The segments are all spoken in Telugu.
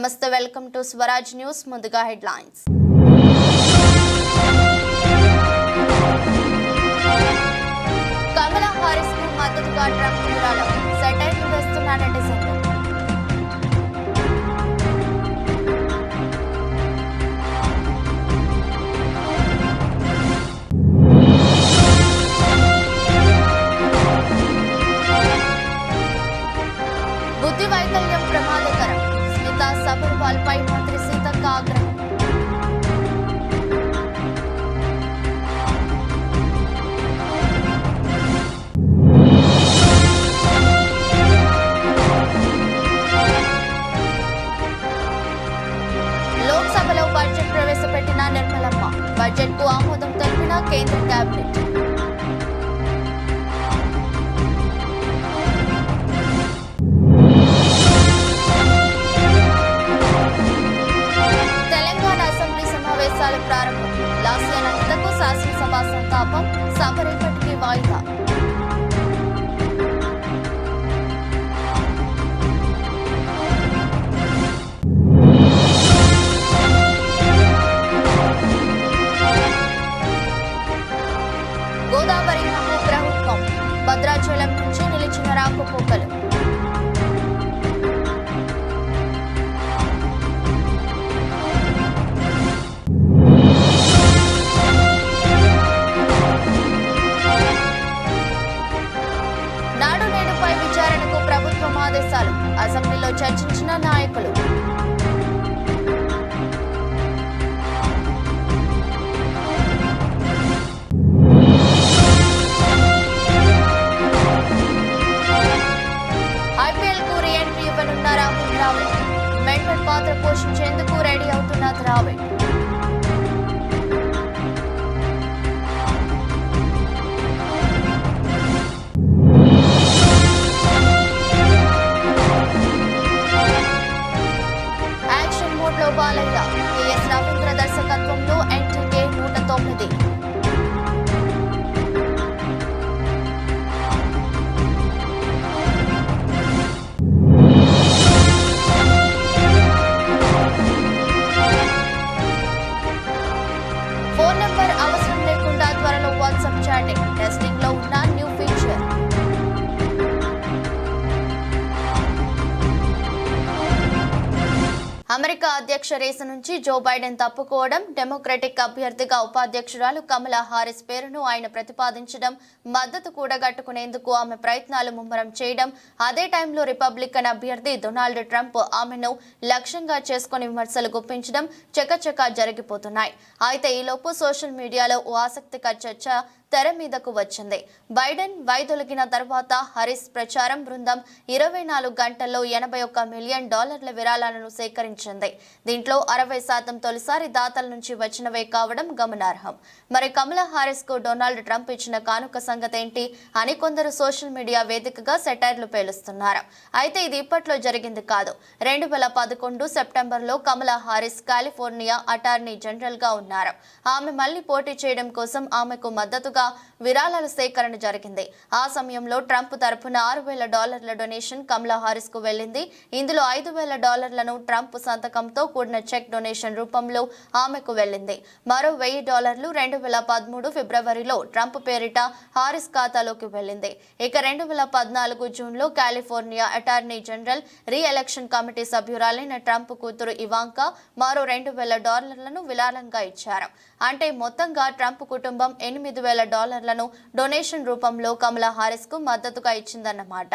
నమస్తే, వెల్కమ్ టు స్వరాజ్ న్యూస్. ముందుగా హెడ్లైన్స్. కమలా హారిస్ కు మద్దతుగా ట్రంప్ విరాళం, సెటైర్లు వేస్తున్న నెటిజన్లు. బుద్ధి వైకల్యం ప్రమాదకరం, స్మితా సబర్వాల్ పై మంత్రి సీతక్క ఆగ్రహం. లోక్సభలో బడ్జెట్ ప్రవేశపెట్టిన నిర్మలమ్మ, బడ్జెట్ కు ఆమోదం తెలిపిన కేంద్ర కేబినెట్. ప్రారంభం, లాస్యానందకు శాసనసభ సంతాపం, సభ రేపటికి వాయిదా. గోదావరి ప్రభుత్వం, భద్రాచలం నుంచి నిలిచిన రాకపోకలు. నాడు నేడుపై విచారణకు ప్రభుత్వం ఆదేశాలు, అసెంబ్లీలో చర్చించిన నాయకులు. ఐపీఎల్ కు రీ-ఎంట్రీ ఇవ్వనున్న రాహుల్ ద్రావిడ్, మెంటర్ పాత్ర పోషించేందుకు రెడీ అవుతున్న ద్రావిడ్. బాలయ్య, కెఎస్ రవీంద్ర దర్శకత్వంలో ఎన్టీకే 109. ఫోన్ నెంబర్ అవసరం లేకుండా త్వరలో వాట్సాప్ చాటింగ్, టెస్టింగ్ లో ఉన్న న్యూ ఫీచర్. అమెరికా అధ్యక్ష రేసు నుంచి జో బైడెన్ తప్పుకోవడం, డెమోక్రటిక్ అభ్యర్థిగా ఉపాధ్యక్షురాలు కమలా హారిస్ పేరును ఆయన ప్రతిపాదించడం, మద్దతు కూడగట్టుకునేందుకు ఆమె ప్రయత్నాలు ముమ్మరం చేయడం, అదే టైంలో రిపబ్లికన్ అభ్యర్థి డొనాల్డ్ ట్రంప్ ఆమెను లక్ష్యంగా చేసుకుని విమర్శలు గుప్పించడం చకచకా జరిగిపోతున్నాయి. అయితే ఈలోపు సోషల్ మీడియాలో ఓ ఆసక్తికర చర్చ తెర మీదకు వచ్చింది. బైడెన్ వైదొలిగిన తర్వాత హారిస్ ప్రచారం బృందం 24 గంటల్లో $81 మిలియన్ విరాళాలను సేకరించింది. దీంట్లో 60% తొలిసారి దాతల నుంచి వచ్చినవే కావడం గమనార్హం. మరి కమలా హారిస్ కు డొనాల్డ్ ట్రంప్ ఇచ్చిన కానుక సంగతి ఏంటి అని కొందరు సోషల్ మీడియా వేదికగా సెటైర్లు పేలుస్తున్నారు. అయితే ఇది ఇప్పట్లో జరిగింది కాదు. 2011 సెప్టెంబర్లో కమలా హారిస్ కాలిఫోర్నియా అటార్నీ జనరల్ గా ఉన్నారు. ఆమె మళ్లీ పోటీ చేయడం కోసం ఆమెకు మద్దతుగా విరాళాల సేకరణ జరిగింది. ఆ సమయంలో ట్రంప్ తరపున $6,000 డొనేషన్ కమలా హారిస్ కు వెళ్లింది. ఇందులో $5,000 ట్రంప్ సంతకంతో కూడిన చెక్ డొనేషన్ రూపంలో ఆమెకు వెళ్లింది. మరో $1,000 2013 ఫిబ్రవరిలో ట్రంప్ పేరిట హారిస్ ఖాతాలోకి వెళ్లింది. ఇక 2014 జూన్లో California attorney general re-election committee సభ్యురాలైన ట్రంప్ కూతురు ఇవాంకా మరో $2,000 విరాళంగా ఇచ్చారు. అంటే మొత్తంగా ట్రంప్ కుటుంబం $8,000 డొనేషన్ రూపంలో కమలా హారిస్ కు మద్దతుగా ఇచ్చిందన్నమాట.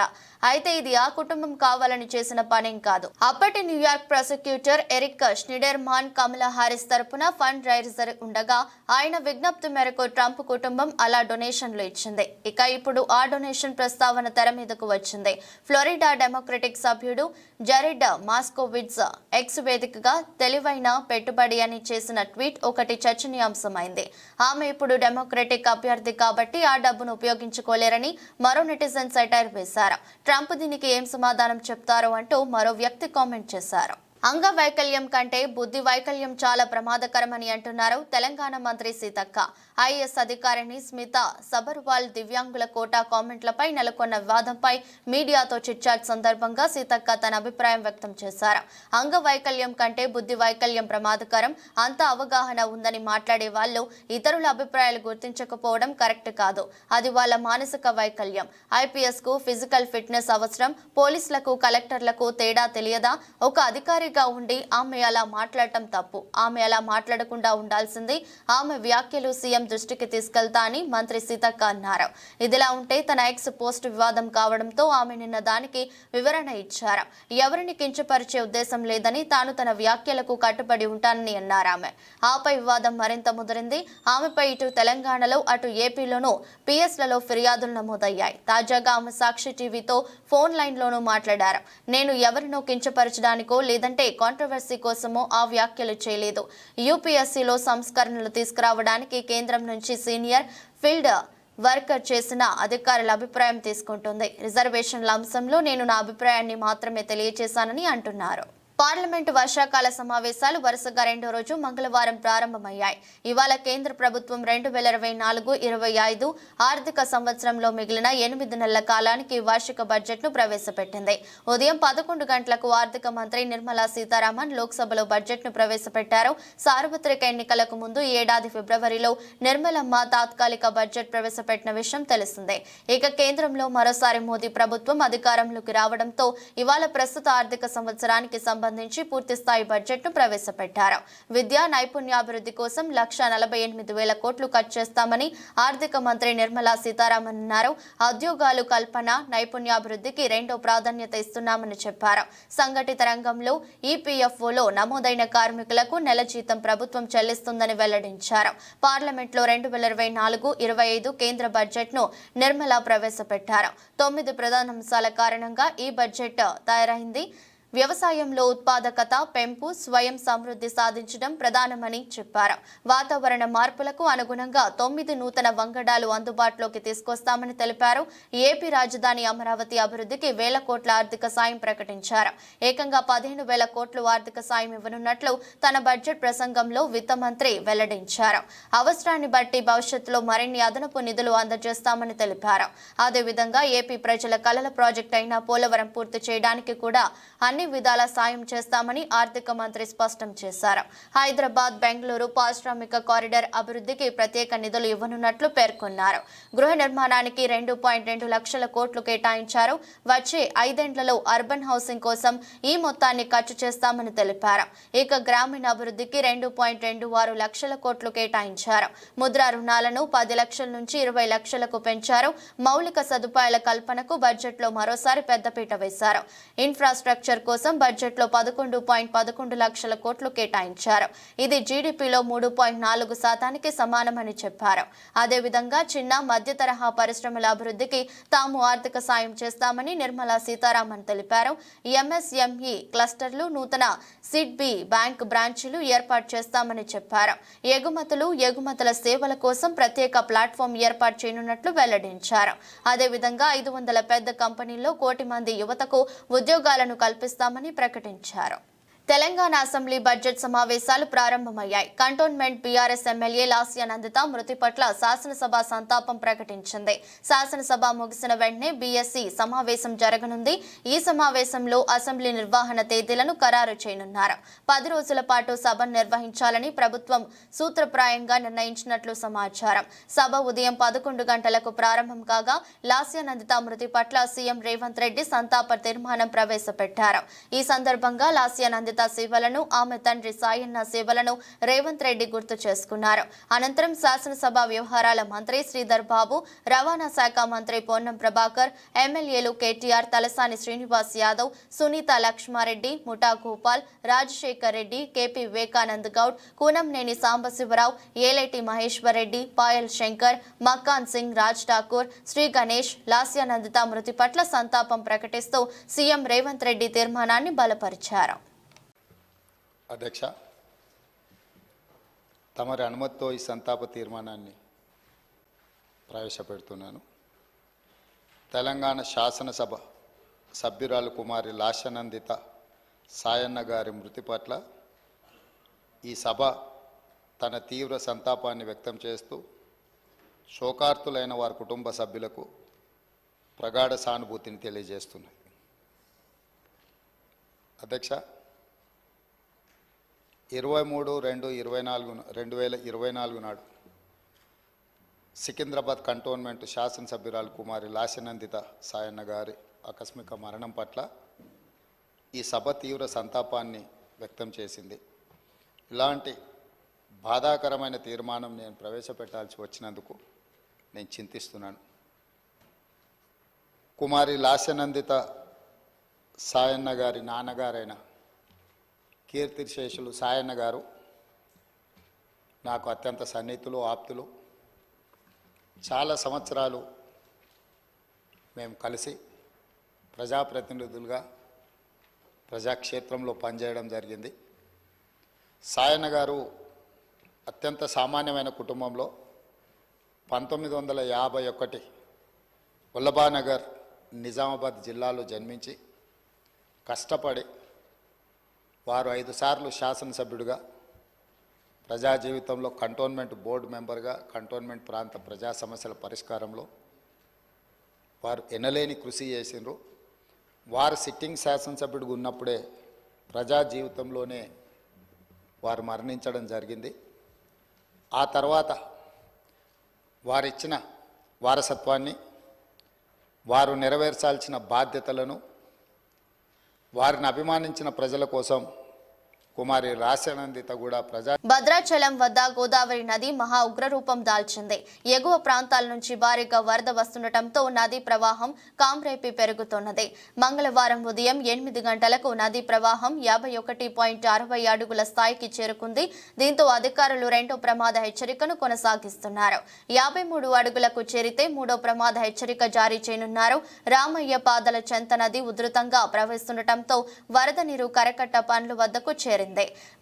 అయితే ఇది ఆ కుటుంబం కావాలని చేసిన పనేం కాదు. అప్పటి న్యూయార్క్ ప్రాసిక్యూటర్ ఎరిక్ స్నిడెర్మాన్ కమలా హారిస్ తరపున ఫండ్ రైజర్ ఉండగా ఆయన విజ్ఞప్తి మేరకు ట్రంప్ కుటుంబం అలా డొనేషన్లు ఇచ్చింది. ఇక ఇప్పుడు ఆ డొనేషన్ ప్రస్తావన తెర మీదకు వచ్చింది. ఫ్లోరిడా డెమోక్రటిక్ సభ్యుడు జెరెడ్ మాస్కోవిట్జ్ ఎక్స్ వేదికగా తెలివైన పెట్టుబడి అని చేసిన ట్వీట్ ఒకటి చర్చనీయాంశమైంది. ఆమె ఇప్పుడు డెమోక్రటిక్ అభ్యర్థి కాబట్టి ఆ డబ్బును ఉపయోగించుకోలేరని మరో నెటిజన్ సెటైర్ వేశారు. ట్రంప్ దీనికి ఏం సమాధానం చెప్తారో అంటూ మరో వ్యక్తి కామెంట్ చేశారు. అంగవైకల్యం కంటే బుద్ధి వైకల్యం చాలా ప్రమాదకరమని అంటున్నారు తెలంగాణ మంత్రి సీతక్క. ఐఏఎస్ అధికారిని స్మిత సబర్వాల్ దివ్యాంగుల కోటా కామెంట్లపై నెలకొన్న వివాదంపై మీడియాతో చిట్చాట్ సందర్భంగా సీతక్క తన అభిప్రాయం వ్యక్తం చేశారు. అంగవైకల్యం కంటే బుద్ధి వైకల్యం ప్రమాదకరం, అంత అవగాహన ఉందని మాట్లాడే వాళ్ళు ఇతరుల అభిప్రాయాలు గుర్తించకపోవడం కరెక్ట్ కాదు. అది వాళ్ళ మానసిక వైకల్యం. ఐపీఎస్ కు ఫిజికల్ ఫిట్నెస్ అవసరం, పోలీసులకు కలెక్టర్లకు తేడా తెలియదా? ఒక అధికారి ఉండి ఆమె అలా మాట్లాడటం తప్పు. ఆమె అలా మాట్లాడకుండా ఉండాల్సింది. ఆమె వ్యాఖ్యలు సీఎం దృష్టికి తీసుకెళ్తా అని మంత్రి సీతక్క అన్నారు. ఇదిలా ఉంటే తన ఎక్స్ పోస్ట్ వివాదం కావడంతో ఆమె నిన్న దానికి వివరణ ఇచ్చారు. ఎవరిని కించపరిచే ఉద్దేశం లేదని, తాను తన వ్యాఖ్యలకు కట్టుబడి ఉంటానని అన్నారు ఆమె. ఆపై వివాదం మరింత ముదిరింది. ఆమెపై ఇటు తెలంగాణలో అటు ఏపీలోనూ పిఎస్లలో ఫిర్యాదులు నమోదయ్యాయి. తాజాగా ఆమె సాక్షి టీవీతో ఫోన్ లైన్లోనూ మాట్లాడారు. నేను ఎవరినో కించపరచడానికో లేదంటే కాంట్రవర్సీ కోసమో ఆ వ్యాఖ్యలు చేయలేదు. యూపీఎస్సీలో సంస్కరణలు తీసుకురావడానికి కేంద్రం నుంచి సీనియర్ ఫీల్డ్ వర్కర్ చేసిన అధికారుల అభిప్రాయం తీసుకుంటుంది. రిజర్వేషన్ల అంశంలో నేను నా అభిప్రాయాన్ని మాత్రమే తెలియజేశానని అంటున్నారు. పార్లమెంటు వర్షాకాల సమావేశాలు వరుసగా రెండో రోజు మంగళవారం ప్రారంభమయ్యాయి. ఇవాళ కేంద్ర ప్రభుత్వం 2024-25 ఆర్థిక సంవత్సరంలో మిగిలిన 8 నెలల కాలానికి వార్షిక బడ్జెట్ను ప్రవేశపెట్టింది. ఉదయం 11 గంటలకు ఆర్థిక మంత్రి నిర్మలా సీతారామన్ లోక్సభలో బడ్జెట్ను ప్రవేశపెట్టారు. సార్వత్రిక ఎన్నికలకు ముందు ఈ ఏడాది ఫిబ్రవరిలో నిర్మలమ్మ తాత్కాలిక బడ్జెట్ ప్రవేశపెట్టిన విషయం తెలిసిందే. ఇక కేంద్రంలో మరోసారి మోదీ ప్రభుత్వం అధికారంలోకి రావడంతో ఇవాళ ప్రస్తుత ఆర్థిక సంవత్సరానికి సంబంధించి పూర్తిస్థాయి బడ్జెట్ను ప్రవేశపెట్టారు. విద్యా నైపుణ్యాభివృద్ధి కోసం 1,48,000 కోట్లు ఖర్చు చేస్తామని ఆర్థిక మంత్రి నిర్మలా సీతారామన్ అన్నారు. ఉద్యోగాలు కల్పన, నైపుణ్యాభివృద్ధికి రెండో ప్రాధాన్యత ఇస్తున్నామని చెప్పారు. సంఘటిత రంగంలో ఈపీఎఫ్ఓలో నమోదైన కార్మికులకు నెల జీతం ప్రభుత్వం చెల్లిస్తుందని వెల్లడించారు. పార్లమెంట్లో 2024-25 కేంద్ర బడ్జెట్ను నిర్మలా ప్రవేశపెట్టారు. 9 ప్రధాన అంశాల కారణంగా ఈ బడ్జెట్ తయారైంది. వ్యవసాయంలో ఉత్పాదకత పెంపు, స్వయం సమృద్ధి సాధించడం ప్రధానమని చెప్పారు. వాతావరణ మార్పులకు అనుగుణంగా 9 నూతన వంగడాలు అందుబాటులోకి తీసుకొస్తామని తెలిపారు. ఏపీ రాజధాని అమరావతి అభివృద్ధికి 1,000 కోట్ల ఆర్థిక సాయం ప్రకటించారు. ఏకంగా 15,000 కోట్లు ఆర్థిక సాయం ఇవ్వనున్నట్లు తన బడ్జెట్ ప్రసంగంలో విత్త మంత్రి వెల్లడించారు. అవసరాన్ని బట్టి భవిష్యత్తులో మరిన్ని అదనపు నిధులు అందజేస్తామని తెలిపారు. అదేవిధంగా ఏపీ ప్రజల కలల ప్రాజెక్ట్ అయిన పోలవరం పూర్తి చేయడానికి కూడా అన్ని విధాల సాయం చేస్తామని ఆర్థిక మంత్రి స్పష్టం చేశారు. హైదరాబాద్ బెంగళూరు పారిశ్రామిక కారిడార్ అభివృద్ధికి ప్రత్యేక నిధులు ఇవ్వనున్నట్లు పేర్కొన్నారు. గృహ నిర్మాణానికి 2.2 లక్షల కోట్లు కేటాయించారు. వచ్చే 5 ఏళ్లలో అర్బన్ హౌసింగ్ కోసం ఈ మొత్తాన్ని ఖర్చు చేస్తామని తెలిపారు. ఇక గ్రామీణ అభివృద్ధికి 2.26 లక్షల కోట్లు కేటాయించారు. ముద్రా రుణాలను 10 లక్షల నుంచి 20 లక్షలకు పెంచారు. మౌలిక సదుపాయాల కల్పనకు బడ్జెట్లో మరోసారి పెద్దపీట వేశారు. ఇన్ఫ్రాస్ట్రక్చర్ కోసం బడ్జెట్లో 11.11 లక్షల కోట్లు కేటాయించారు. ఇది జీడీపీలో 3.4% సమానమని చెప్పారు. అదేవిధంగా చిన్న మధ్య తరహా పరిశ్రమల అభివృద్ధికి తాము ఆర్థిక సాయం చేస్తామని నిర్మలా సీతారామన్ తెలిపారు. ఎంఎస్ఎంఈ క్లస్టర్లు, నూతన సిడ్బీ బ్యాంక్ బ్రాంచీలు ఏర్పాటు చేస్తామని చెప్పారు. ఎగుమతుల సేవల కోసం ప్రత్యేక ప్లాట్ఫామ్ ఏర్పాటు చేయనున్నట్లు వెల్లడించారు. అదేవిధంగా 500 పెద్ద కంపెనీల్లో 1 కోటి మంది యువతకు ఉద్యోగాలను కల్పిస్తామని ప్రకటించారు. తెలంగాణ అసెంబ్లీ బడ్జెట్ సమావేశాలు ప్రారంభమయ్యాయి. Cantonment BRS MLA Lasya Nandita మృతి పట్ల శాసనసభ సంతాపం ప్రకటించింది. శాసనసభ ముగిసిన వెంటనే బీఎస్సీ సమావేశం జరగనుంది. ఈ సమావేశంలో అసెంబ్లీ నిర్వహణ తేదీలను ఖరారు చేయనున్నారు. 10 రోజుల పాటు సభను నిర్వహించాలని ప్రభుత్వం సూత్రప్రాయంగా నిర్ణయించినట్లు సమాచారం. సభ ఉదయం 11 గంటలకు ప్రారంభం కాగా లాస్య నందిత మృతి పట్ల సీఎం రేవంత్ రెడ్డి సంతాప తీర్మానం ప్రవేశపెట్టారు. ఈ సందర్భంగా లాస్య నందిత సేవలను, ఆమె తండ్రి సాయన్న సేవలను రేవంత్ రెడ్డి గుర్తు చేసుకున్నారు. అనంతరం శాసనసభ వ్యవహారాల మంత్రి శ్రీధర్ బాబు, రవాణా శాఖ మంత్రి పొన్నం ప్రభాకర్, ఎమ్మెల్యేలు కేటీఆర్, తలసాని శ్రీనివాస్ యాదవ్, సునీత లక్ష్మారెడ్డి, ముఠా గోపాల్, రాజశేఖర్ రెడ్డి, కేపీ వివేకానంద్ గౌడ్, కూనంనేని సాంబశివరావు, ఏలేటి మహేశ్వర్ రెడ్డి, పాయల్ శంకర్, మక్కాన్ సింగ్, రాజ్ ఠాకూర్, శ్రీ గణేష్ లాస్యానందిత మృతి పట్ల సంతాపం ప్రకటిస్తూ సీఎం రేవంత్ రెడ్డి తీర్మానాన్ని బలపరిచారు. అధ్యక్ష, తమరి అనుమతితో ఈ సంతాప తీర్మానాన్ని ప్రవేశపెడుతున్నాను. తెలంగాణ శాసనసభ సభ్యురాలు కుమారి లాస్యానందిత సాయన్న గారి మృతి పట్ల ఈ సభ తన తీవ్ర సంతాపాన్ని వ్యక్తం చేస్తూ శోకార్తులైన వారి కుటుంబ సభ్యులకు ప్రగాఢ సానుభూతిని తెలియజేస్తున్నది. అధ్యక్ష, 23/2/2024 నాడు సికింద్రాబాద్ కంటోన్మెంట్ శాసనసభ్యురాలు కుమారి లాస్యనందిత సాయన్న గారి ఆకస్మిక మరణం పట్ల ఈ సభ తీవ్ర సంతాపాన్ని వ్యక్తం చేసింది. ఇలాంటి బాధాకరమైన తీర్మానం నేను ప్రవేశపెట్టాల్సి వచ్చినందుకు నేను చింతిస్తున్నాను. కుమారి లాస్యనందిత సాయన్న గారి నాన్నగారైన కీర్తిశేషులు సాయన్న గారు నాకు అత్యంత సన్నిహితులు, ఆప్తులు. చాలా సంవత్సరాలు మేము కలిసి ప్రజాప్రతినిధులుగా ప్రజాక్షేత్రంలో పనిచేయడం జరిగింది. సాయన్న గారు అత్యంత సామాన్యమైన కుటుంబంలో 1951 వల్లభానగర్ నిజామాబాద్ జిల్లాలో జన్మించి కష్టపడి వారు 5 సార్లు శాసనసభ్యుడిగా ప్రజా జీవితంలో కంటోన్మెంట్ బోర్డు మెంబర్గా కంటోన్మెంట్ ప్రాంత ప్రజా సమస్యల పరిష్కారంలో వారు ఎనలేని కృషి చేసిండ్రు. వారు సిట్టింగ్ శాసనసభ్యుడిగా ఉన్నప్పుడే ప్రజా జీవితంలోనే వారు మరణించడం జరిగింది. ఆ తర్వాత వారిచ్చిన వారసత్వాన్ని, వారు నెరవేర్చాల్సిన బాధ్యతలను, వారిని అభిమానించిన ప్రజల కోసం కుమారి లాస్యనందిత కూడా భద్రాచలం వద్ద గోదావరి నది మహా ఉగ్రరూపం దాల్చింది. ఎగువ ప్రాంతాల నుంచి భారీగా వరద వస్తుండటంతో నదీ ప్రవాహం కాంరేపి పెరుగుతున్నది. మంగళవారం ఉదయం 8 గంటలకు నదీ ప్రవాహం 51.60 అడుగుల స్థాయికి చేరుకుంది. దీంతో అధికారులు రెండో ప్రమాద హెచ్చరికను కొనసాగిస్తున్నారు. 53 అడుగులకు చేరితే మూడో ప్రమాద హెచ్చరిక జారీ చేయనున్నారు. రామయ్య పాదల చెంత నది ఉధృతంగా ప్రవహిస్తుండటంతో వరద నీరు కరకట్ట పనుల వద్దకు చేరింది.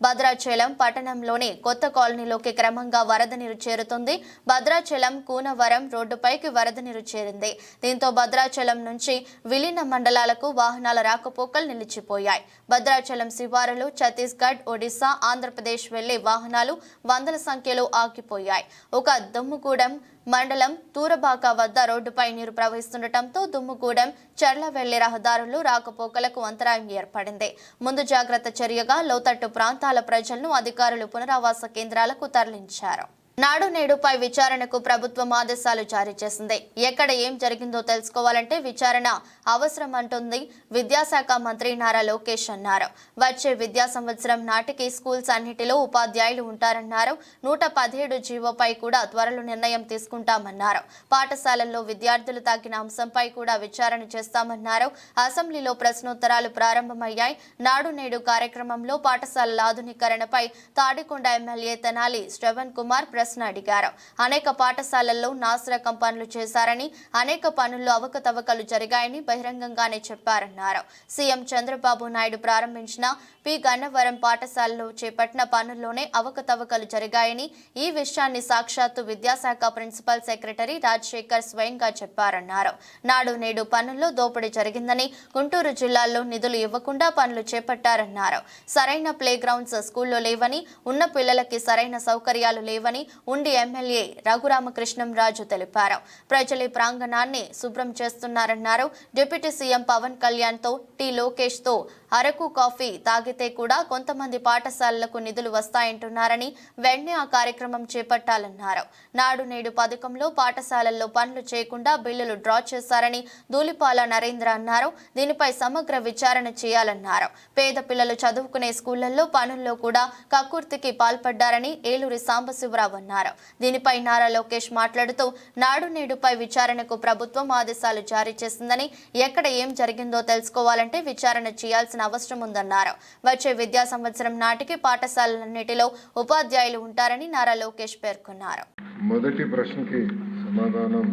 భద్రాచలం పట్టణంలోని కొత్త కాలనీలోకి క్రమంగా వరద నీరు చేరుతుంది. భద్రాచలం కూనవరం రోడ్డుపైకి వరద నీరు చేరింది. దీంతో భద్రాచలం నుంచి విలీన మండలాలకు వాహనాల రాకపోకలు నిలిచిపోయాయి. భద్రాచలం శివారులు ఛత్తీస్గఢ్, ఒడిశా, ఆంధ్రప్రదేశ్ వెళ్లే వాహనాలు వందల సంఖ్యలో ఆగిపోయాయి. ఒక దుమ్ముగూడెం మండలం తూరబాక వద్ద రోడ్డుపై నీరు ప్రవహిస్తుండటంతో దుమ్ముగూడెం చర్ల వెళ్లే రహదారులు రాకపోకలకు అంతరాయం ఏర్పడింది. ముందు జాగ్రత్త చర్యగా లోతట్టు ప్రాంతాల ప్రజలను అధికారులు పునరావాస కేంద్రాలకు తరలించారు. నాడు నేడుపై విచారణకు ప్రభుత్వం ఆదేశాలు జారీ చేసింది. ఎక్కడ ఏం జరిగిందో తెలుసుకోవాలంటే విచారణ అవసరం అంటుంది విద్యాశాఖ మంత్రి నారా లోకేష్ అన్నారు. వచ్చే విద్యా సంవత్సరం నాటికి స్కూల్స్ అన్నిటిలో ఉపాధ్యాయులు ఉంటారన్నారు. 117 జీవోపై కూడా త్వరలో నిర్ణయం తీసుకుంటామన్నారు. పాఠశాలల్లో విద్యార్థులు తాకిన అంశంపై కూడా విచారణ చేస్తామన్నారు. అసెంబ్లీలో ప్రశ్నోత్తరాలు ప్రారంభమయ్యాయి. నాడు నేడు కార్యక్రమంలో పాఠశాలల ఆధునీకరణపై తాడికొండ ఎమ్మెల్యే తెనాలి శ్రవణ్ కుమార్ ప్రశ్న అడిగారు. అనేక పాఠశాలల్లో నాసిరకం పనులు చేశారని, అనేక పనుల్లో అవకతవకలు జరిగాయని బహిరంగంగానే చెప్పారన్నారు. సీఎం చంద్రబాబు నాయుడు ప్రారంభించిన పి గన్నవరం పాఠశాలలో చేపట్టిన పనుల్లోనే అవకతవకలు జరిగాయని, ఈ విషయాన్ని సాక్షాత్తు విద్యాశాఖ ప్రిన్సిపల్ సెక్రటరీ రాజశేఖర్ స్వయంగా చెప్పారన్నారు. నాడు నేడు పనుల్లో దోపిడీ జరిగిందని, గుంటూరు జిల్లాలో నిధులు ఇవ్వకుండా పనులు చేపట్టారన్నారు. సరైన ప్లే గ్రౌండ్స్ స్కూల్లో లేవని, ఉన్న పిల్లలకి సరైన సౌకర్యాలు లేవని ఉండి ఎమ్మెల్యే రఘురామకృష్ణంరాజు తెలిపారు. ప్రజలే ప్రాంగణాన్ని శుభ్రం చేస్తున్నారన్నారు. డిప్యూటీ సీఎం పవన్ కళ్యాణ్ తో టి లోకేష్ తో అరకు కాఫీ తాగితే కూడా కొంతమంది పాఠశాలలకు నిధులు వస్తాయంటున్నారని, వెంటనే ఆ కార్యక్రమం చేపట్టాలన్నారు. నాడు నేడు పథకంలో పాఠశాలల్లో పనులు చేయకుండా బిల్లులు డ్రా చేశారని ధూళిపాల నరేంద్ర అన్నారు. దీనిపై సమగ్ర విచారణ చేయాలన్నారు. పేద పిల్లలు చదువుకునే స్కూళ్లలో పనుల్లో కూడా కక్కుర్తికి పాల్పడ్డారని ఏలూరి సాంబశివరావు అన్నారు. దీనిపై నారా లోకేష్ మాట్లాడుతూ నాడు నేడుపై విచారణకు ప్రభుత్వం ఆదేశాలు జారీ చేసిందని, ఎక్కడ ఏం జరిగిందో తెలుసుకోవాలంటే విచారణ చేయాల్సిన అవసరం ఉందన్నారు. వచ్చే విద్యా సంవత్సరం నాటికి పాఠశాలలన్నిటిలో ఉపాధ్యాయులు ఉంటారని నారా లోకేష్ పేర్కొన్నారు. మొదటి ప్రశ్నకి సమాధానం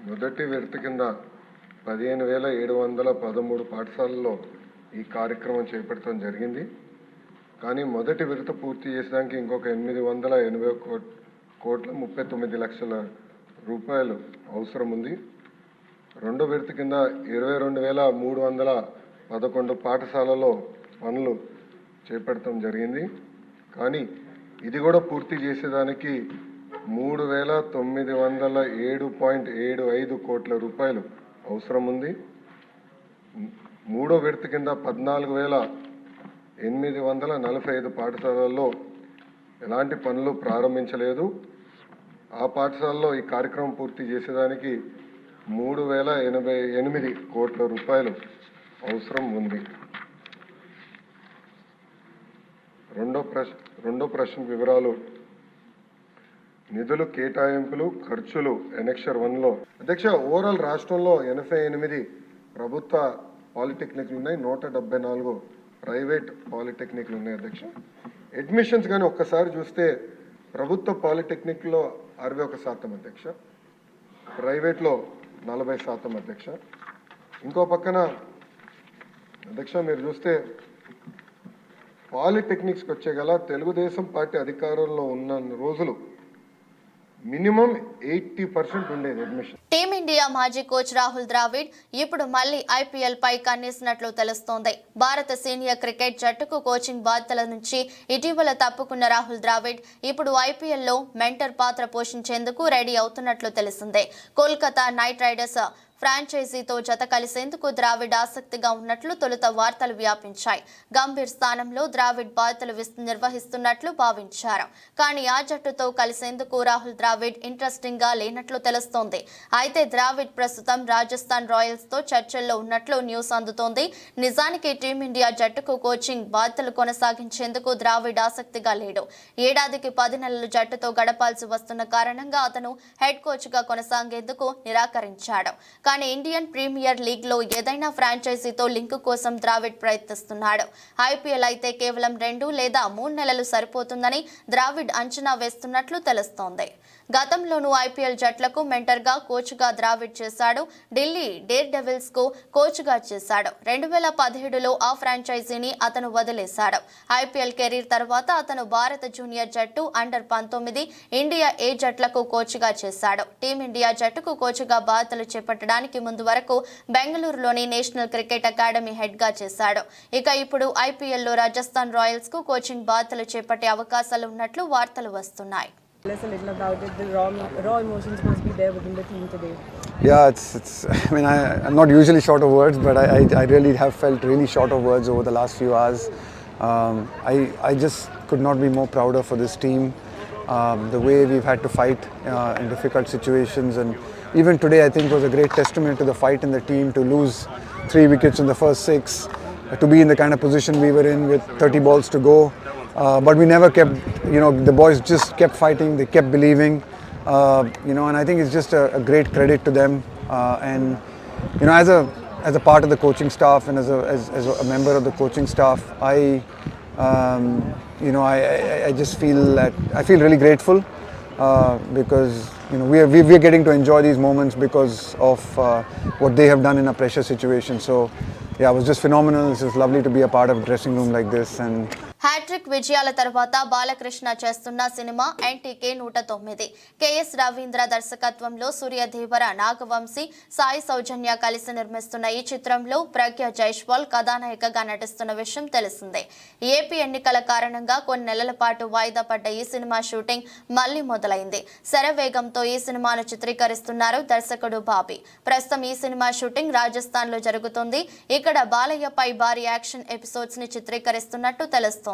మొదటి విడత కింద 15,713 పాఠశాలల్లో ఈ కార్యక్రమం చేపట్టడం జరిగింది. కానీ మొదటి విడత పూర్తి చేసడానికి ఇంకొక 880 కోట్ల 39 లక్షల రూపాయలు అవసరం ఉంది. రెండో విడత కింద 22,311 పాఠశాలలో పనులు చేపట్టడం జరిగింది. కానీ ఇది కూడా పూర్తి చేసేదానికి 3,907.75 కోట్ల రూపాయలు అవసరం ఉంది. మూడో విడత కింద 14,845 పాఠశాలల్లో ఎలాంటి పనులు ప్రారంభించలేదు. ఆ పాఠశాలలో ఈ కార్యక్రమం పూర్తి చేసేదానికి 3,088 కోట్ల రూపాయలు అవసరం ఉంది. రెండో ప్రశ్న వివరాలు. నిధులు కేటాయింపులు ఖర్చులు ఎనెక్షర్ 1లో. అధ్యక్ష, ఓవరాల్ రాష్ట్రంలో 88 ప్రభుత్వ పాలిటెక్నిక్లు ఉన్నాయి, 174 ప్రైవేట్ పాలిటెక్నిక్లు ఉన్నాయి. అధ్యక్ష, అడ్మిషన్స్ కానీ ఒక్కసారి చూస్తే ప్రభుత్వ పాలిటెక్నిక్లో 61%, అధ్యక్ష, ప్రైవేట్లో 40%, అధ్యక్ష. ఇంకో పక్కన అధ్యక్ష మీరు చూస్తే పాలిటెక్నిక్స్కి వచ్చే గల తెలుగుదేశం పార్టీ అధికారంలో ఉన్న రోజులు మినిమం 80% ఉండేది అడ్మిషన్. టీమిండియా మాజీ కోచ్ రాహుల్ ద్రావిడ్ ఇప్పుడు మళ్లీ ఐపీఎల్ పై కన్నేసినట్లు తెలుస్తోంది. భారత సీనియర్ క్రికెట్ జట్టుకు కోచింగ్ బాధ్యతల నుంచి ఇటీవల తప్పుకున్న రాహుల్ ద్రావిడ్ ఇప్పుడు ఐపీఎల్లో మెంటర్ పాత్ర పోషించేందుకు రెడీ అవుతున్నట్లు తెలిసిందే. కోల్కతా నైట్ రైడర్స్ ఫ్రాంచైజీతో జత కలిసేందుకు ద్రావిడ్ ఆసక్తిగా ఉన్నట్లు తొలుత వార్తలు వ్యాపించాయి. గంభీర్ స్థానంలో ద్రావిడ్ బాధ్యతలు నిర్వహిస్తున్నట్లు భావించారు. కానీ ఆ జట్టుతో కలిసేందుకు రాహుల్ ద్రావిడ్ ఇంట్రెస్టింగ్ గా లేనట్లు తెలుస్తోంది. అయితే ద్రావిడ్ ప్రస్తుతం రాజస్థాన్ రాయల్స్ తో చర్చల్లో ఉన్నట్లు న్యూస్ అందుతోంది. నిజానికి టీమిండియా జట్టుకు కోచింగ్ బాధ్యతలు కొనసాగించేందుకు ద్రావిడ్ ఆసక్తిగా లేడు. ఏడాదికి 10 నెలలు జట్టుతో గడపాల్సి వస్తున్న కారణంగా అతను హెడ్ కోచ్ గా కొనసాగేందుకు నిరాకరించాడు. కానీ ఇండియన్ ప్రీమియర్ లీగ్ లో ఏదైనా ఫ్రాంచైజీతో లింక్ కోసం ద్రావిడ్ ప్రయత్నిస్తున్నాడు. ఐపీఎల్ అయితే కేవలం 2 లేదా 3 నెలలు సరిపోతుందని ద్రావిడ్ అంచనా వేస్తున్నట్లు తెలుస్తోంది. గతంలోనూ ఐపీఎల్ జట్లకు మెంటర్ గా కోచ్ గా ద్రావిడ్ చేశాడు. ఢిల్లీ డేర్ డెవిల్స్ కు కోచ్ గా చేశాడు. 2017లో ఆ ఫ్రాంచైజీని అతను వదిలేశాడు. ఐపీఎల్ కెరీర్ తర్వాత అతను భారత జూనియర్ జట్టు, అండర్-19, ఇండియా ఏ జట్లకు కోచ్ గా చేశాడు. టీమిండియా జట్టుకు కోచ్ గా బాధ్యతలు చేపట్టడానికి ముందు వరకు బెంగళూరులోని నేషనల్ క్రికెట్ అకాడమీ హెడ్ గా చేశాడు. ఇక ఇప్పుడు ఐపీఎల్ లో రాజస్థాన్ రాయల్స్ కు కోచింగ్ బాధ్యతలు చేపట్టే అవకాశాలు ఉన్నట్లు వార్తలు వస్తున్నాయి. Tell us a little about it. The raw emotions must be there within the team today. Yeah, it's. I mean, I'm not usually short of words, but I really have felt really short of words over the last few hours. I just could not be more prouder for this team. The way we've had to fight in difficult situations, and even today, I think was a great testament to the fight in the team to lose 3 wickets in the first 6, to be in the kind of position we were in with 30 balls to go. But we never kept, the boys just kept fighting, they kept believing, and I think it's just a great credit to them. And, as a part of the coaching staff and as a member of the coaching staff, I just feel that, I feel really grateful because, we're getting to enjoy these moments because of what they have done in a pressure situation. So, yeah, it was just phenomenal. It's just lovely to be a part of a dressing room like this. And hat trick విజయాల తర్వాత బాలకృష్ణ చేస్తున్న సినిమా ఎన్టీకే 109. కెఎస్ రవీంద్ర దర్శకత్వంలో సూర్యదేవర, నాగవంశీ, సాయి సౌజన్య కలిసి నిర్మిస్తున్న ఈ చిత్రంలో ప్రజ్ఞ జైస్వాల్ కథానాయికగా నటిస్తున్న విషయం తెలిసిందే. ఏపీ ఎన్నికల కారణంగా కొన్ని నెలల పాటు వాయిదా పడ్డ ఈ సినిమా షూటింగ్ మళ్లీ మొదలైంది. శరవేగంతో ఈ సినిమాను చిత్రీకరిస్తున్నారు దర్శకుడు బాబీ. ప్రస్తుతం ఈ సినిమా షూటింగ్ రాజస్థాన్ లో జరుగుతుంది. ఇక్కడ బాలయ్యపై భారీ యాక్షన్ ఎపిసోడ్స్ ని చిత్రీకరిస్తున్నట్టు తెలుస్తోంది.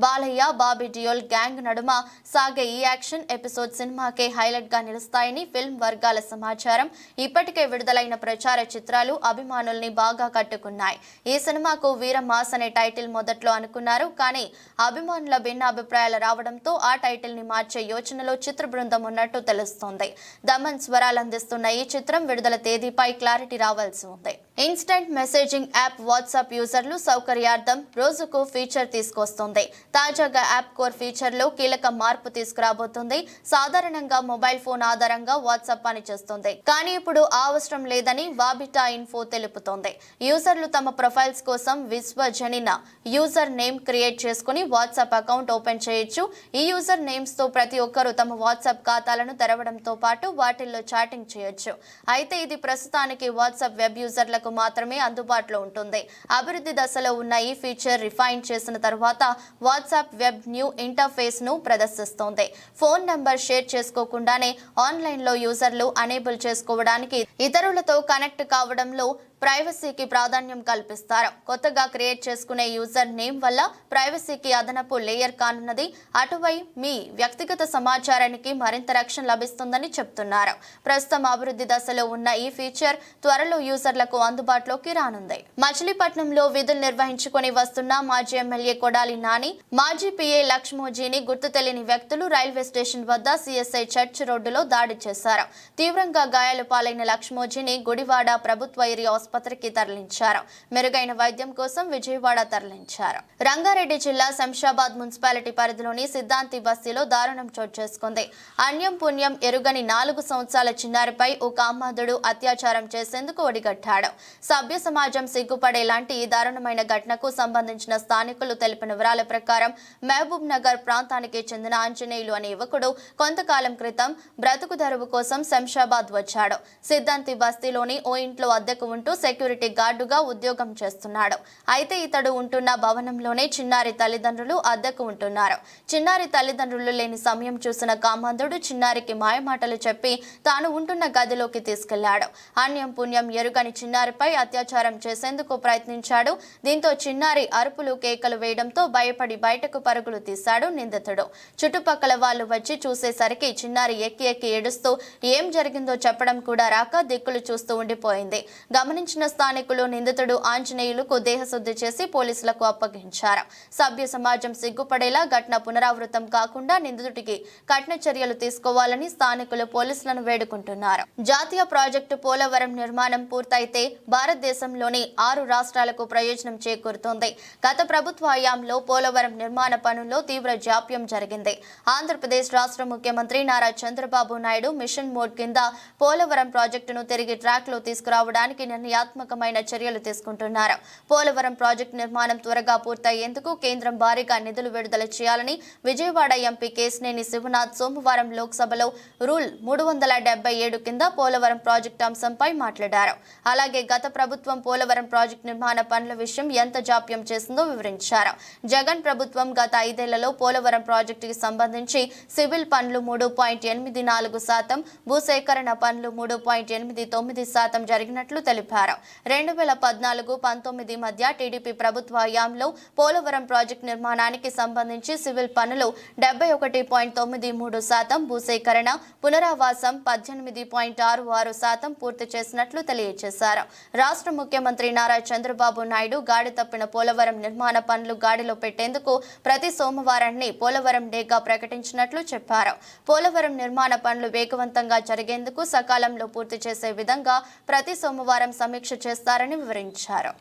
బాలయ్య, బాబీ డియోల్ గ్యాంగ్ నడుమ సాగే ఈ యాక్షన్ ఎపిసోడ్ సినిమాకే హైలైట్ గా నిలుస్తాయని ఫిల్మ్ వర్గాల సమాచారం. ఇప్పటికే విడుదలైన ప్రచార చిత్రాలు అభిమానుల్ని బాగా కట్టుకున్నాయి. ఈ సినిమాకు వీరమాస్ అనే టైటిల్ మొదట్లో అనుకున్నారు. కానీ అభిమానుల భిన్న అభిప్రాయాలు రావడంతో ఆ టైటిల్ ని మార్చే యోచనలో చిత్ర బృందం ఉన్నట్టు తెలుస్తోంది. దమన్ స్వరాలు అందిస్తున్న ఈ చిత్రం విడుదల తేదీపై క్లారిటీ రావాల్సి ఉంది. ఇన్స్టెంట్ మెసేజింగ్ యాప్ వాట్సాప్ యూజర్లు సౌకర్యార్థం రోజుకు ఫీచర్ తీసుకొస్తుంది. వస్తుంది. తాజాగా యాప్ కోర్ ఫీచర్లో కీలక మార్పు తీసుకురాబోతుంది. సాధారణంగా మొబైల్ ఫోన్ ఆధారంగా వాట్సాప్ పనిచేస్తుంది, కానీ ఇప్పుడు ఆ అవసరం లేదని వాబిటా ఇన్ఫో తెలుపుతోంది. యూజర్లు తమ ప్రొఫైల్స్ కోసం విశ్వజనిన యూజర్ నేమ్ క్రియేట్ చేసుకుని వాట్సాప్ అకౌంట్ ఓపెన్ చేయొచ్చు. ఈ యూజర్ నేమ్స్ తో ప్రతి ఒక్కరూ తమ వాట్సాప్ ఖాతాలను తెరవడంతో పాటు వాటిల్లో చాటింగ్ చేయొచ్చు. అయితే ఇది ప్రస్తుతానికి వాట్సాప్ వెబ్ యూజర్లకు మాత్రమే అందుబాటులో ఉంటుంది. అభివృద్ధి దశలో ఉన్న ఈ ఫీచర్ రిఫైన్ చేసిన తర్వాత వాట్సాప్ వెబ్ న్యూ ఇంటర్ఫేస్ ను ప్రదర్శిస్తోంది. ఫోన్ నంబర్ షేర్ చేసుకోకుండానే ఆన్లైన్ లో యూజర్లు అనేబుల్ చేసుకోవడానికి, ఇతరులతో కనెక్ట్ కావడంలో ప్రైవసీకి ప్రాధాన్యం కల్పిస్తారు. కొత్తగా క్రియేట్ చేసుకునే యూజర్ నేమ్ వల్ల ప్రైవసీకి అదనపు లేయర్ కానున్నది. అటువై మీ వ్యక్తిగత సమాచారానికి మరింత రక్షణ లభిస్తుందని చెప్తున్నారు. ప్రస్తుతం అభివృద్ధి దశలో ఉన్న ఈ ఫీచర్ త్వరలో యూజర్లకు అందుబాటులోకి రానుంది. మచిలీపట్నంలో విధులు నిర్వహించుకుని వస్తున్న మాజీ ఎమ్మెల్యే కొడాలి నాని, మాజీ పిఏ లక్ష్మోజీని గుర్తు తెలియని వ్యక్తులు రైల్వే స్టేషన్ వద్ద సిఎస్ఐ చర్చ్ రోడ్డులో దాడి చేశారు. తీవ్రంగా గాయాలు పాలైన లక్ష్మోజీని గుడివాడ ప్రభుత్వ ఏరియా ఆసుపత్రికి తరలించారు. మెరుగైన వైద్యం కోసం విజయవాడ తరలించారు. రంగారెడ్డి జిల్లా శంషాబాద్ మున్సిపాలిటీ పరిధిలోని సిద్ధాంతి బస్తీలో దారుణం చోటు చేసుకుంది. అన్యం పుణ్యం ఎరుగని 4 సంవత్సరాల చిన్నారిపై ఓ కామాంధుడు అత్యాచారం చేసేందుకు ఒడిగట్టాడు. సభ్య సమాజం సిగ్గుపడేలాంటి ఈ దారుణమైన ఘటనకు సంబంధించిన స్థానికులు తెలిపిన వివరాల ప్రకారం మహబూబ్ నగర్ ప్రాంతానికి చెందిన ఆంజనేయులు అనే యువకుడు కొంతకాలం క్రితం బ్రతుకు తెరువు కోసం శంషాబాద్ వచ్చాడు. సిద్ధాంతి బస్తీలోని ఓ ఇంట్లో అద్దెకు ఉంటూ సెక్యూరిటీ గార్డుగా ఉద్యోగం చేస్తున్నాడు. అయితే ఇతడు ఉంటున్న భవనంలోనే చిన్నారి తల్లిదండ్రులు అద్దెకు ఉంటున్నారు. చిన్నారి తల్లిదండ్రులు లేని సమయం చూసిన కామాంధుడు చిన్నారికి మాయమాటలు చెప్పి తాను ఉంటున్న గదిలోకి తీసుకెళ్లాడు. అన్యం పుణ్యం ఎరుగని చిన్నారిపై అత్యాచారం చేసేందుకు ప్రయత్నించాడు. దీంతో చిన్నారి అరుపులు కేకలు వేయడంతో భయపడి బయటకు పరుగులు తీశాడు నిందితుడు. చుట్టుపక్కల వాళ్ళు వచ్చి చూసేసరికి చిన్నారి ఎక్కి ఎక్కి ఏడుస్తూ ఏం జరిగిందో చెప్పడం కూడా రాక దిక్కులు చూస్తూ ఉండిపోయింది. గమనించిన స్థానికులు నిందితుడు ఆంజనేయులకు దేహశుద్ధి చేసి పోలీసులకు అప్పగించారు. సభ్య సమాజం సిగ్గుపడేలా ఘటన పునరావృతం కాకుండా నిందితుడికి కఠిన చర్యలు తీసుకోవాలని స్థానికులు పోలీసులను వేడుకుంటున్నారు. జాతీయ ప్రాజెక్టు పోలవరం నిర్మాణం పూర్తయితే భారతదేశంలోని 6 రాష్ట్రాలకు ప్రయోజనం చేకూరుతోంది. గత ప్రభుత్వ హయాంలో పోలవరం నిర్మాణ పనుల్లో తీవ్ర జాప్యం జరిగింది. ఆంధ్రప్రదేశ్ రాష్ట్ర ముఖ్యమంత్రి నారా చంద్రబాబు నాయుడు మిషన్ మోడ్ కింద పోలవరం ప్రాజెక్టును తిరిగి ట్రాక్ లో తీసుకురావడానికి నిర్ణయాత్మకమైన చర్యలు తీసుకుంటున్నారు. పోలవరం ప్రాజెక్టు నిర్మాణం త్వరగా పూర్తయ్యేందుకు కేంద్రం భారీగా నిధులు విడుదల చేయాలని విజయవాడ ఎంపీ కేశినేని శివనాథ్ సోమవారం లోక్సభలో రూల్ 377 కింద పోలవరం ప్రాజెక్టు అంశంపై మాట్లాడారు. అలాగే గత ప్రభుత్వం పోలవరం ప్రాజెక్టు నిర్మాణ పనుల విషయం ఎంత జాప్యం చేసిందో వివరించారు. జగన్ ప్రభుత్వం గత 5 ఏళ్లలో పోలవరం ప్రాజెక్టుకి సంబంధించి సివిల్ పనులు 3.84%, భూసేకరణ పనులు 3.89% జరిగినట్లు తెలిపారు. 2014-19 మధ్య టీడీపీ ప్రభుత్వ హయాంలో పోలవరం ప్రాజెక్టు నిర్మాణానికి సంబంధించి సివిల్ పనులు 71.93%, భూసేకరణ పునరావాసం 18.66% పూర్తి చేసినట్లు తెలియజేశారు. రాష్ట్ర ముఖ్యమంత్రి నారా చంద్రబాబు నాయుడు గాడి తప్పిన పోలవరం నిర్మాణ పనులు గాడిలో పెట్టేందుకు ప్రతి సోమవారాన్ని పోలవరం డేగా ప్రకటించినట్లు చెప్పారు. పోలవరం నిర్మాణ పనులు వేగవంతంగా జరిగేందుకు సకాలంలో పూర్తి చేసే విధంగా ప్రతి సోమవారం సమీక్ష చేస్తారని వివరించారు.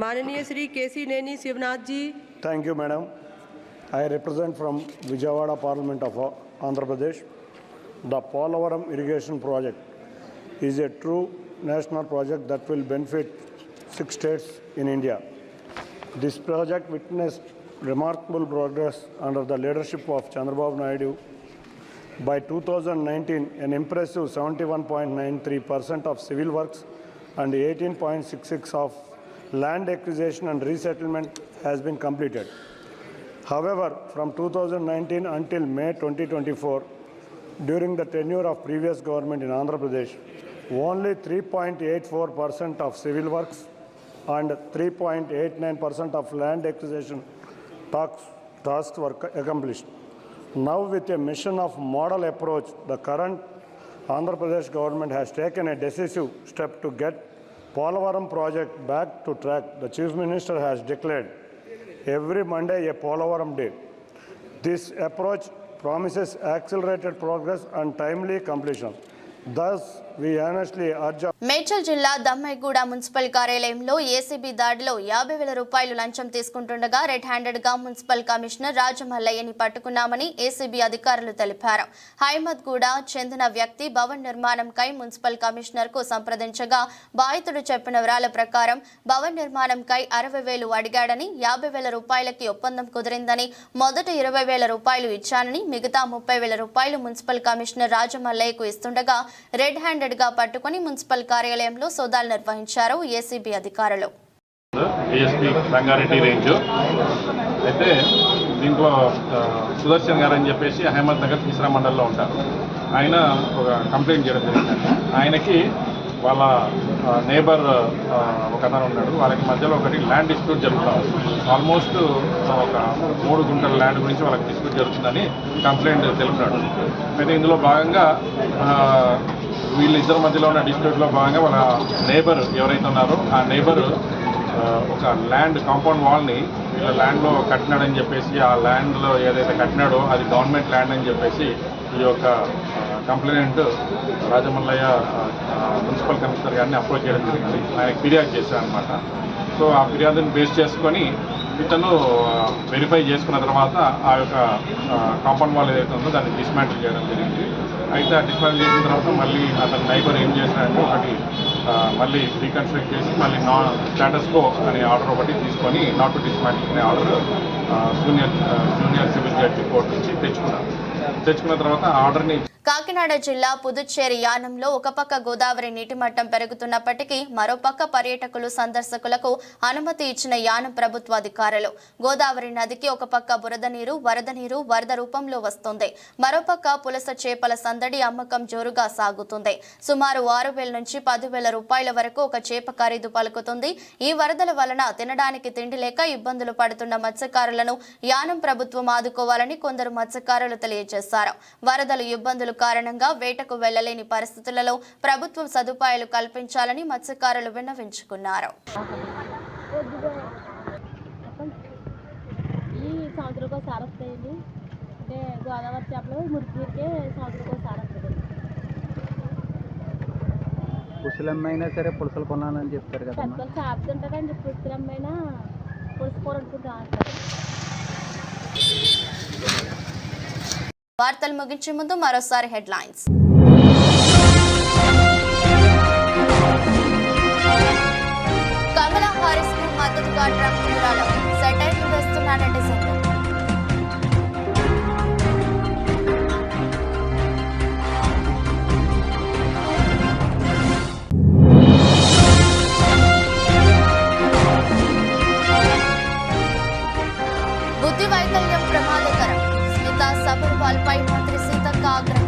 माननीय श्री केशिनेनी शिवनाथ जी. Thank you, madam. I represent from Vijayawada Parliament of Andhra Pradesh. The Polavaram irrigation project is a true national project that will benefit 6 states in India. This project witnessed remarkable progress under the leadership of Chandrababu Naidu. By 2019, an impressive 71.93% of civil works and 18.66% of land acquisition and resettlement has been completed. However, from 2019 until May 2024, during the tenure of previous government in Andhra Pradesh, only 3.84% of civil works and 3.89% of land acquisition tasks were accomplished. Now, with a mission of model approach, the current Andhra Pradesh government has taken a decisive step to get Polavaram project back to track. The Chief Minister has declared every Monday a Polavaram Day. This approach promises accelerated progress and timely completion. Thus, we honestly urge Medchal జిల్లా దమ్మాయిగూడ మున్సిపల్ కార్యాలయంలో ఏసీబీ దాడిలో 50,000 రూపాయలు లంచం తీసుకుంటుండగా రెడ్ హ్యాండెడ్ గా మున్సిపల్ కమిషనర్ రాజమల్లయ్యని పట్టుకున్నామని ఏసీబీ అధికారులు తెలిపారు. హైమద్గూడ చెందిన వ్యక్తి భవన్ నిర్మాణంకై మున్సిపల్ కమిషనర్ కు సంప్రదించగా బాధితుడు చెప్పిన వివరాల ప్రకారం భవన్ నిర్మాణంకై 60,000 అడిగాడని 50,000 రూపాయలకి ఒప్పందం కుదిరిందని మొదట 20,000 రూపాయలు ఇచ్చానని మిగతా 30,000 రూపాయలు మున్సిపల్ కమిషనర్ రాజమల్లయ్యకు ఇస్తుండగా రెడ్ హ్యాండెడ్ గా పట్టుకుని మున్సిపల్ కార్యాలయంలో సోదాలు నిర్వహించారు ఏసీబీ అధికారులు. డిఎస్పీ రంగారెడ్డి రేంజ్ అయితే దీంట్లో సుదర్శన్ గారు అని చెప్పేసి అహ్మద్ నగర్ తీసరా మండలంలో ఉంటారు. ఆయన ఒక కంప్లైంట్ చేయడం జరిగిందండి. ఆయనకి వాళ్ళ నేబర్ ఒక అతను ఉన్నాడు. వాళ్ళకి మధ్యలో ఒకటి ల్యాండ్ డిస్ప్యూట్ జరుగుతాం. ఆల్మోస్ట్ ఒక 3 గుంటల ల్యాండ్ గురించి వాళ్ళకి డిస్ప్యూట్ జరుగుతుందని కంప్లైంట్ తెలిపినాడు. అయితే ఇందులో భాగంగా వీళ్ళిద్దరి మధ్యలో ఉన్న డిస్ప్యూట్లో భాగంగా వాళ్ళ నేబర్ ఎవరైతే ఉన్నారో ఆ నేబర్ ఒక ల్యాండ్ కాంపౌండ్ వాల్ని వీళ్ళ ల్యాండ్లో కట్టినాడని చెప్పేసి, ఆ ల్యాండ్లో ఏదైతే కట్టినాడో అది గవర్నమెంట్ ల్యాండ్ అని చెప్పేసి ఈ యొక్క కంప్లైంట్ రాజమల్లయ్య మున్సిపల్ కమిషనర్ గారిని అప్రోచ్ చేయడం జరిగింది. ఆయనకు ఫిర్యాదు చేశారనమాట. సో ఆ ఫిర్యాదుని బేస్ చేసుకొని ఇతను వెరిఫై చేసుకున్న తర్వాత ఆ యొక్క కాంపౌండ్ వాల్ ఏదైతే ఉందో దాన్ని డిస్మాంటిల్ చేయడం జరిగింది. అయితే ఆ డిస్మాంటిల్ చేసిన తర్వాత మళ్ళీ అతని నైబర్ ఏం చేశాడంటే ఒకటి మళ్ళీ రీకన్స్ట్రక్ట్ చేసి మళ్ళీ స్టేటస్ కో అనే ఆర్డర్ ఒకటి తీసుకొని నాట్ టు డిస్మాంటిల్ అనే order junior civil judge court నుంచి తెచ్చుకున్న తర్వాత ఆర్డర్ని కాకినాడ జిల్లా పుదుచ్చేరి యానంలో ఒక పక్క గోదావరి నీటి మట్టం పెరుగుతున్నప్పటికీ మరోపక్క పర్యాటకులు సందర్శకులకు అనుమతి ఇచ్చిన యానం ప్రభుత్వ అధికారులు. గోదావరి నదికి ఒక పక్క బురద నీరు వరద రూపంలో వస్తుంది. మరోపక్క పులస చేపల సందడి అమ్మకం జోరుగా సాగుతుంది. సుమారు 6,000 నుంచి 10,000 రూపాయల వరకు ఒక చేప ఖరీదు పలుకుతుంది. ఈ వరదల వలన తినడానికి తిండి లేక ఇబ్బందులు పడుతున్న మత్స్యకారులను యానం ప్రభుత్వం ఆదుకోవాలని కొందరు మత్స్యకారులు తెలియజేశారు. వరదలు ఇబ్బందులు కారణంగా వేటకు వెళ్లలేని పరిస్థితులలో ప్రభుత్వం సదుపాయాలు కల్పించాలని మత్స్యకారులు విన్నవించుకున్నారు. ఈ సంవత్సరానికి వస్తాయండి. అంటే గోదావరి చేపలు మురికికే సంవత్సరానికి వస్తుంది. పులుసులమ్మైనా సరే పులుసులు కొనాలని చెప్తారు కదా. పెద్దలు చేప తింటారండి. పులుసులమ్మైనా పులుసు కూర అనుకుంటారు. వార్తలు ముగించే ముందు మరోసారి హెడ్లైన్స్. కమలా హారిస్ కు మద్దతుగా ట్రంప్ విరాళం, సెటైర్లు వేస్తున్న నెటిజన్లు. బుద్ధి వైకల్యం ప్రమాదకరం, స్మితా సబర్వాల్ పై మంత్రి సీతక్క ఆగ్రహం.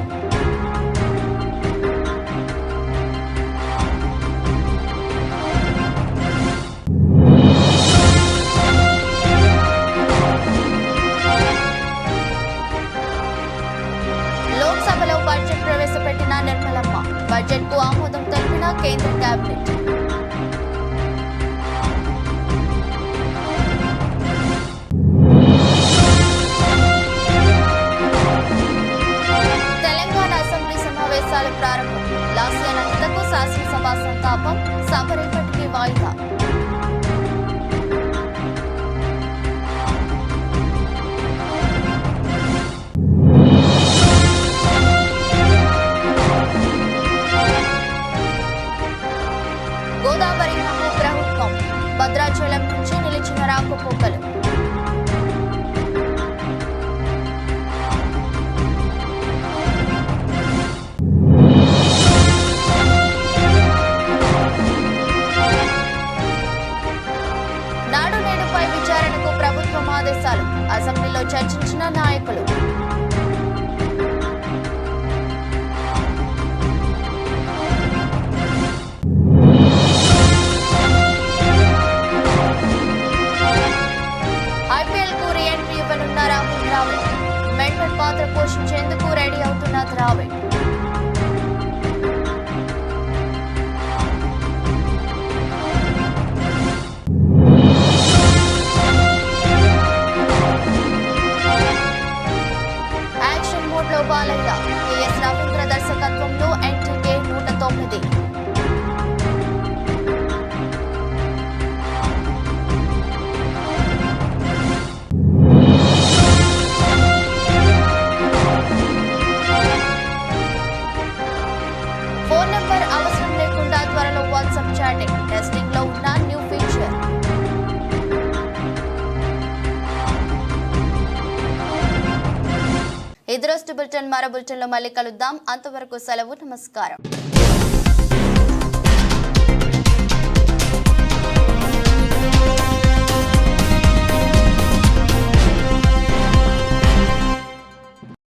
లోక్సభలో బడ్జెట్ ప్రవేశపెట్టిన నిర్మలమ్మ, బడ్జెట్ కు ఆమోదం తెలిపిన కేంద్ర కేబినెట్. ప్రారంభం, లాస్యానంతకు శాసనసభ సంతాపం, సభ రేపటికి వాయిదా. గోదావరి నమ్ము ప్రభుత్వం, భద్రాచలం నుంచి నిలిచిన రాకపోకలు. ఆదేశాలు, అసెంబ్లీలో చర్చించిన నాయకులు. ఐపీఎల్ కు రీ-ఎంట్రీ ఇవ్వనున్న రాహుల్ ద్రావిడ్, మెంటర్ పాత్ర పోషించేందుకు రెడీ అవుతున్న ద్రావిడ్. బాలయ్య, కెఎస్ రవీంద్ర దర్శకత్వంలో ఎన్టీకే 190 ఇది రోజు బులెటిన్. మరో బులెటిన్లో మళ్ళీ కలుద్దాం. అంతవరకు సెలవు. నమస్కారం.